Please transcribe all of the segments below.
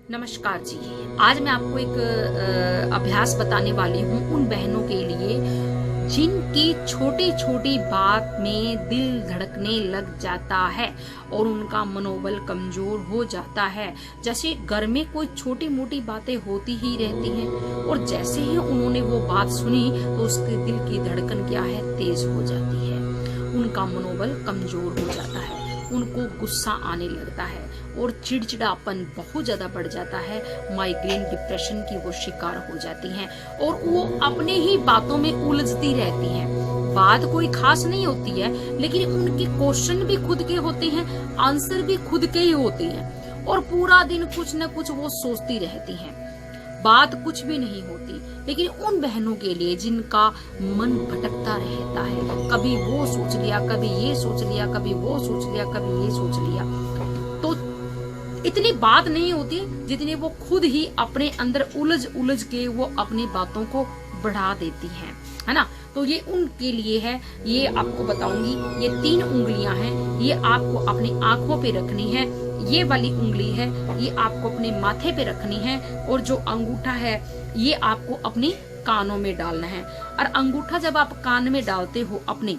नमस्कार जी। आज मैं आपको एक अभ्यास बताने वाली हूँ उन बहनों के लिए जिनकी छोटी छोटी बात में दिल धड़कने लग जाता है और उनका मनोबल कमजोर हो जाता है। जैसे घर में कोई छोटी मोटी बातें होती ही रहती हैं और जैसे ही उन्होंने वो बात सुनी तो उसके दिल की धड़कन क्या है, तेज हो जाती है। उनका मनोबल कमजोर हो जाता है, उनको गुस्सा आने लगता है और चिड़चिड़ापन बहुत ज्यादा बढ़ जाता है। माइग्रेन डिप्रेशन की वो शिकार हो जाती हैं और वो अपने ही बातों में उलझती रहती हैं। बात कोई खास नहीं होती है, लेकिन उनके क्वेश्चन भी खुद के होते हैं, आंसर भी खुद के ही होते हैं और पूरा दिन कुछ न कुछ वो सोचती रहती हैं। बात कुछ भी नहीं होती। लेकिन उन बहनों के लिए जिनका मन भटकता रहता है, कभी वो सोच लिया, कभी ये सोच लिया, कभी वो सोच लिया, कभी ये सोच लिया, तो इतनी बात नहीं होती जितनी वो खुद ही अपने अंदर उलझ उलझ के वो अपनी बातों को बढ़ा देती हैं, है ना। तो ये उनके लिए है। ये आपको बताऊंगी, ये 3 उंगलियां हैं, ये आपको अपनी आंखों पे रखनी है। ये वाली उंगली है, ये आपको अपने माथे पे रखनी है और जो अंगूठा है ये आपको अपनी कानों में डालना है। और अंगूठा जब आप कान में डालते हो अपने,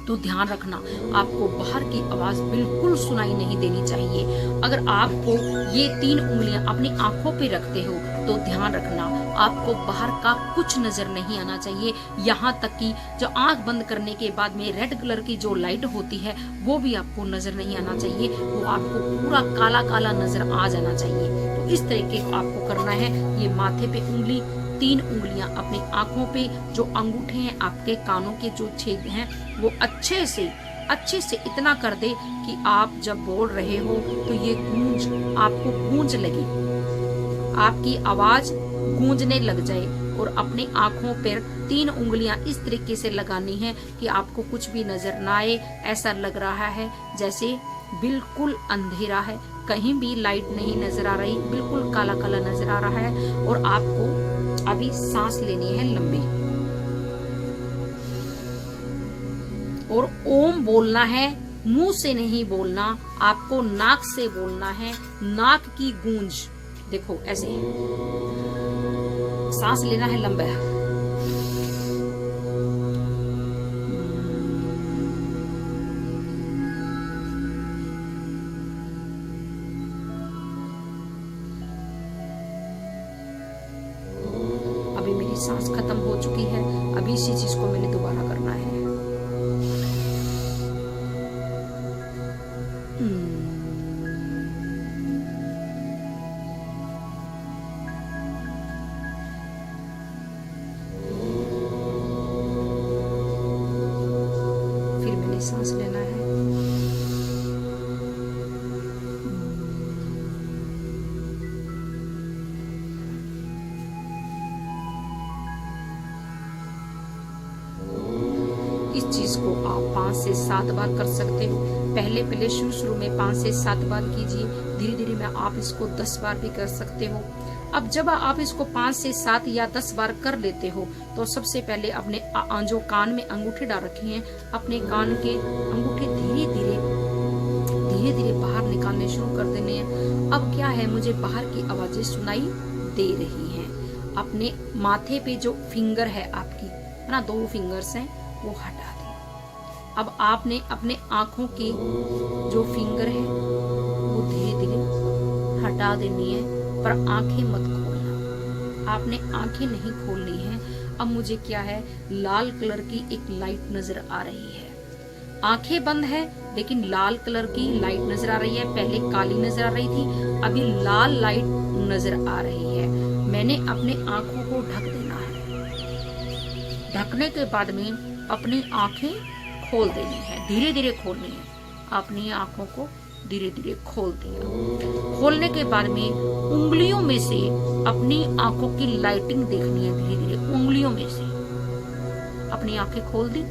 तो ध्यान रखना आपको बाहर की आवाज बिल्कुल सुनाई नहीं देनी चाहिए। अगर आपको ये 3 उंगलियां अपनी आंखों पे रखते हो तो ध्यान रखना आपको बाहर का कुछ नजर नहीं आना चाहिए। यहाँ तक कि जो आंख बंद करने के बाद में रेड कलर की जो लाइट होती है वो भी आपको नजर नहीं आना चाहिए, वो आपको पूरा काला काला नजर आ जाना चाहिए। तो इस तरीके को आपको करना है। ये माथे पे उंगली, 3 उंगलियां अपनी आंखों पे, जो अंगूठे हैं आपके कानों के जो छेद हैं वो अच्छे से इतना कर दे कि आप जब बोल रहे हो तो ये गूंज, आपको गूंज लगे, आपकी आवाज गूंजने लग जाए। और अपनी आंखों पर 3 उंगलियां इस तरीके से लगानी है कि आपको कुछ भी नजर ना आए। ऐसा लग रहा है जैसे बिल्कुल अंधेरा है, कहीं भी लाइट नहीं नजर आ रही, बिल्कुल काला काला नजर आ रहा है। और आपको अभी सांस लेनी है लंबी और ओम बोलना है। मुंह से नहीं बोलना, आपको नाक से बोलना है। नाक की गूंज देखो, ऐसे सांस लेना है लंबा। अभी मेरी सांस खत्म हो चुकी है, अभी इसी चीज को मैंने दोबारा करना है। फिर मैंने सांस लेना है। इस चीज को आप 5 से 7 बार कर सकते हो। पहले शुरू में 5 से 7 बार कीजिए, धीरे धीरे में आप इसको 10 बार भी कर सकते हो। अब जब आप इसको 5 से 7 या 10 बार कर लेते हो तो सबसे पहले अपने जो कान में अंगूठे डाल रखे हैं, अपने कान के अंगूठे धीरे धीरे बाहर निकालने शुरू कर देने हैं। अब क्या है, मुझे बाहर की आवाजें सुनाई दे रही हैं। अपने माथे पे जो फिंगर है आपकी, है ना, 2 फिंगर्स हैं, वो हटा दें। अब आपने अपने आंखों के जो फिंगर है वो धीरे धीरे हटा देनी है, पर आंखें मत खोलना। आपने आंखें नहीं खोलनी है। अब मुझे क्या है, लाल कलर की एक लाइट नजर आ रही है। आंखें बंद है लेकिन लाल कलर की लाइट नजर आ रही है। पहले काली नजर आ रही थी, अभी लाल लाइट नजर आ रही है। मैंने अपने आंखों को ढक देना है। ढकने के बाद में अपनी आंखें खोल देनी है, धीरे धीरे खोलनी है। अपनी आंखों को धीरे धीरे खोल दिया। खोलने के बाद में उंगलियों में से अपनी आंखों की लाइटिंग देखनी है। धीरे धीरे उंगलियों में से अपनी आंखें खोल दी,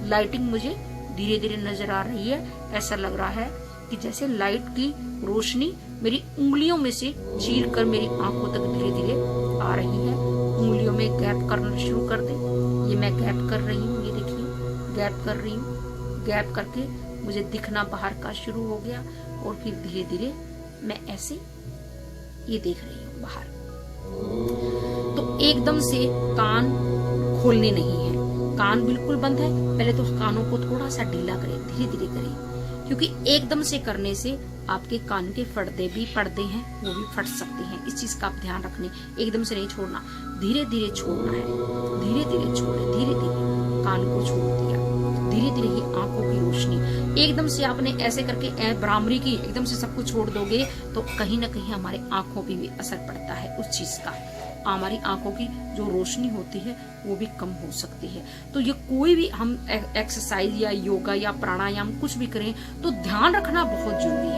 लाइटिंग मुझे धीरे धीरे नजर आ रही है। ऐसा लग रहा है कि जैसे लाइट की रोशनी मेरी उंगलियों में से चीर कर मेरी आंखों तक धीरे धीरे आ रही है। उंगलियों में गैप करना शुरू कर दे। ये मैं गैप कर रही हूँ, ये देखिए गैप कर रही हूँ। गैप करके मुझे दिखना बाहर का शुरू हो गया और फिर धीरे धीरे मैं ऐसे ये देख रही हूँ बाहर। तो एकदम से कान खोलने नहीं है, कान बिल्कुल बंद है। पहले तो कानों को थोड़ा सा ढीला करें, धीरे धीरे करें, क्योंकि एकदम से करने से आपके कान के पर्दे हैं वो भी फट सकते हैं। इस चीज का आप ध्यान रखने, एकदम से नहीं छोड़ना, धीरे धीरे छोड़ना है। धीरे धीरे छोड़े, धीरे धीरे कान को छोड़ दिया, धीरे धीरे ही आंखों की रोशनी। एकदम से आपने ऐसे करके भ्रामरी की, एकदम से सब कुछ छोड़ दोगे तो कहीं ना कहीं हमारे आंखों पे भी असर पड़ता है उस चीज का। हमारी आंखों की जो रोशनी होती है वो भी कम हो सकती है। तो ये कोई भी हम एक्सरसाइज या योगा या प्राणायाम कुछ भी करें तो ध्यान रखना बहुत जरूरी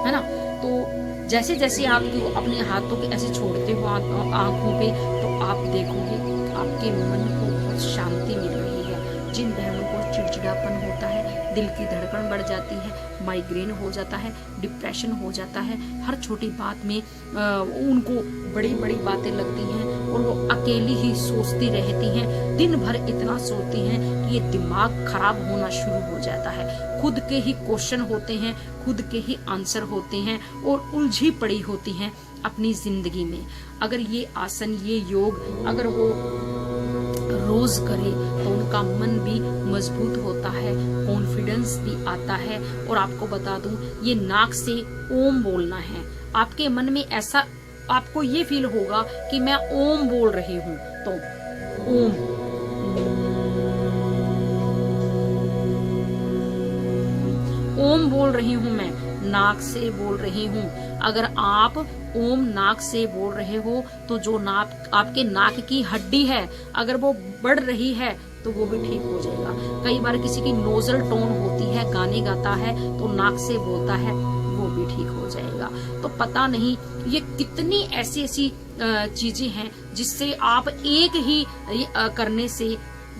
है ना। तो जैसे जैसे आप अपने हाथों के ऐसे छोड़ते हो आंखों पे, तो आप देखोगे आपके मन को बहुत शांति मिल रही है। जिन बहनों को चिड़चिड़ापन होता है, दिल की धड़कन बढ़ जाती है, माइग्रेन हो जाता है, डिप्रेशन हो जाता है, हर छोटी बात में उनको बड़ी बड़ी बातें लगती हैं और वो अकेली ही सोचती रहती हैं, दिन भर इतना सोचती हैं कि ये दिमाग खराब होना शुरू हो जाता है। खुद के ही क्वेश्चन होते हैं, खुद के ही आंसर होते हैं और उलझी पड़ी होती हैं अपनी जिंदगी में। अगर ये आसन, ये योग अगर वो रोज करे तो उनका मन भी मजबूत होता है, कॉन्फिडेंस भी आता है। और आपको बता दूं, ये नाक से ओम बोलना है। आपके मन में ऐसा आपको ये फील होगा कि मैं ओम बोल रही हूँ, तो ओम बोल रही हूँ, मैं नाक से बोल रही हूँ। अगर आप ओम नाक से बोल रहे हो तो जो नाक आपके नाक की हड्डी है अगर वो बढ़ रही है तो वो भी ठीक हो जाएगा। कई बार किसी की नोजल टोन होती है, गाने गाता है तो नाक से बोलता है, वो भी ठीक हो जाएगा। तो पता नहीं ये कितनी ऐसी चीजें हैं जिससे आप एक ही करने से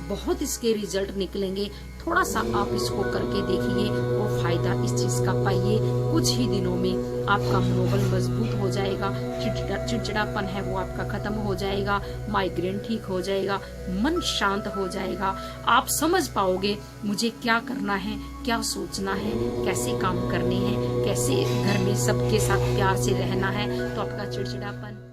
बहुत इसके रिजल्ट निकलेंगे। थोड़ा सा आप इसको करके देखिए और फायदा इस चीज का पाइए। कुछ ही दिनों में आपका मनोबल मजबूत हो जाएगा, चिड़चिड़ापन है वो आपका खत्म हो जाएगा, माइग्रेन ठीक हो जाएगा, मन शांत हो जाएगा। आप समझ पाओगे मुझे क्या करना है, क्या सोचना है, कैसे काम करने हैं, कैसे घर में सबके साथ प्यार से रहना है। तो आपका चिड़चिड़ापन